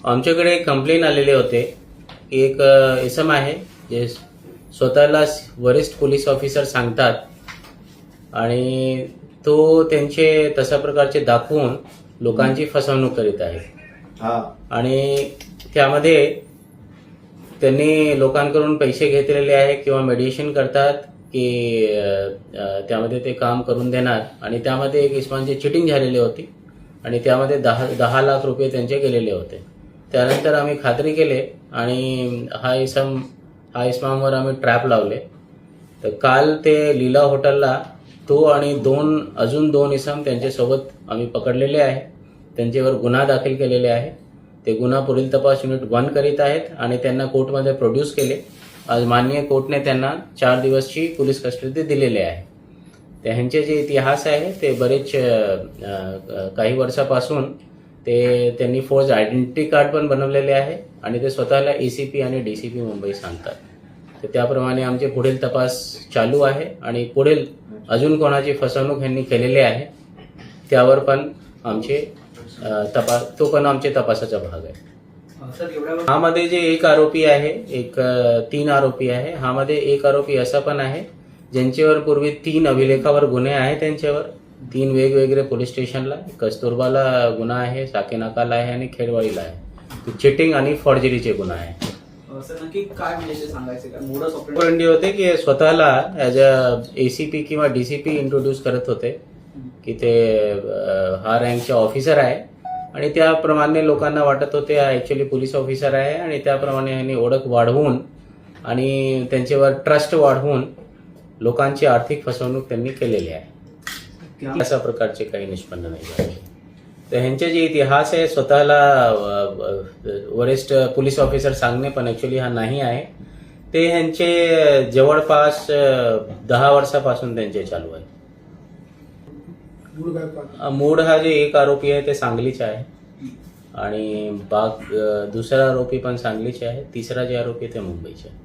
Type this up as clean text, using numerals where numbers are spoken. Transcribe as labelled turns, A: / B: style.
A: आमच्याकडे कंप्लेन आलेले होते की एक इसम आहे जे स्वतःला वरिष्ठ पोलीस ऑफिसर सांगतात आणि तो त्यांचे तशा प्रकारचे दाखवून लोकांची फसवणूक करीत आहे। आणि त्यामध्ये त्यांनी लोकांकडून पैसे घेतलेले आहे किंवा मेडिएशन करतात की त्यामध्ये ते काम करून देणार आणि त्यामध्ये एक इसमांची चिटिंग झालेली होती आणि त्यामध्ये 10 लाख रुपये त्यांचे गेलेले होते। त्यानंतर आम्ही खात्री केले आणि हा इसमावर आम्ही ट्रॅप लावले। तर काल ते लीला हॉटेलला तो आणि अजून दोन इसम त्यांच्यासोबत आम्ही पकडलेले आहे। त्यांच्यावर गुन्हा दाखल केलेले आहे। ते गुन्हा पुढील तपास युनिट 1 करीत आहेत आणि त्यांना कोर्टमध्ये प्रोड्यूस केले। आज माननीय कोर्टने त्यांना 4 दिवसची पोलीस कस्टडी दिलेली आहे। त्यांचे जे इतिहास आहे ते बरेच काही वर्षापासून त्यांनी फोर्ज आयडेंटिटी कार्ड पण बनवलेले आहे आणि ते स्वतःला एसीपी आणि डीसीपी मुंबई सांगतात। तर त्याप्रमाणे आमचे पुढील तपास चालू आहे आणि पुढील अजून कोणाची फसवणूक यांनी केलेली आहे त्यावर पण आमचे तो पण आमचे तपासाचा भाग आहे। हामध्ये जे एक आरोपी आहे, 3 आरोपी आहे। हामध्ये एक आरोपी असा पण आहे ज्यांच्यावर पूर्वी 3 अभिलेखावर गुन्हे आहेत। त्यांच्यावर 3 वेगवेगळे पोलीस स्टेशनला, कस्तुरबाला गुन्हा आहे, साकेनाकाला आहे आणि खेडवाडीला आहे। चिटिंग आणि फॉर्जरीचे गुन्हा आहे।
B: नक्की काय म्हणजे सांगायचे का मोडस
A: ऑपरेंडी होते की स्वतःला ॲज अ एसीपी किंवा डीसीपी इंट्रोड्यूस करत होते की ते हा रँकचे ऑफिसर आहे आणि त्याप्रमाणे लोकांना वाटत होते हा ॲक्च्युली पोलीस ऑफिसर आहे आणि त्याप्रमाणे यांनी ओळख वाढवून आणि त्यांच्यावर ट्रस्ट वाढवून लोकांची आर्थिक फसवणूक त्यांनी केलेली आहे। अशा प्रकारचे काही निष्पन्न नाही झाले। तर ह्यांचे जे इतिहास आहे स्वतःला वरिष्ठ पोलीस ऑफिसर सांगणे पण ॲक्च्युली हा नाही आहे। ते ह्यांचे जवळपास 10 वर्षापासून त्यांचे चालू आहे। मूळ हा जे एक आरोपी आहे ते सांगलीचे आहे आणि दुसरा आरोपी पण सांगलीचे आहे। तिसरा जे आरोपी ते मुंबईचे आहे।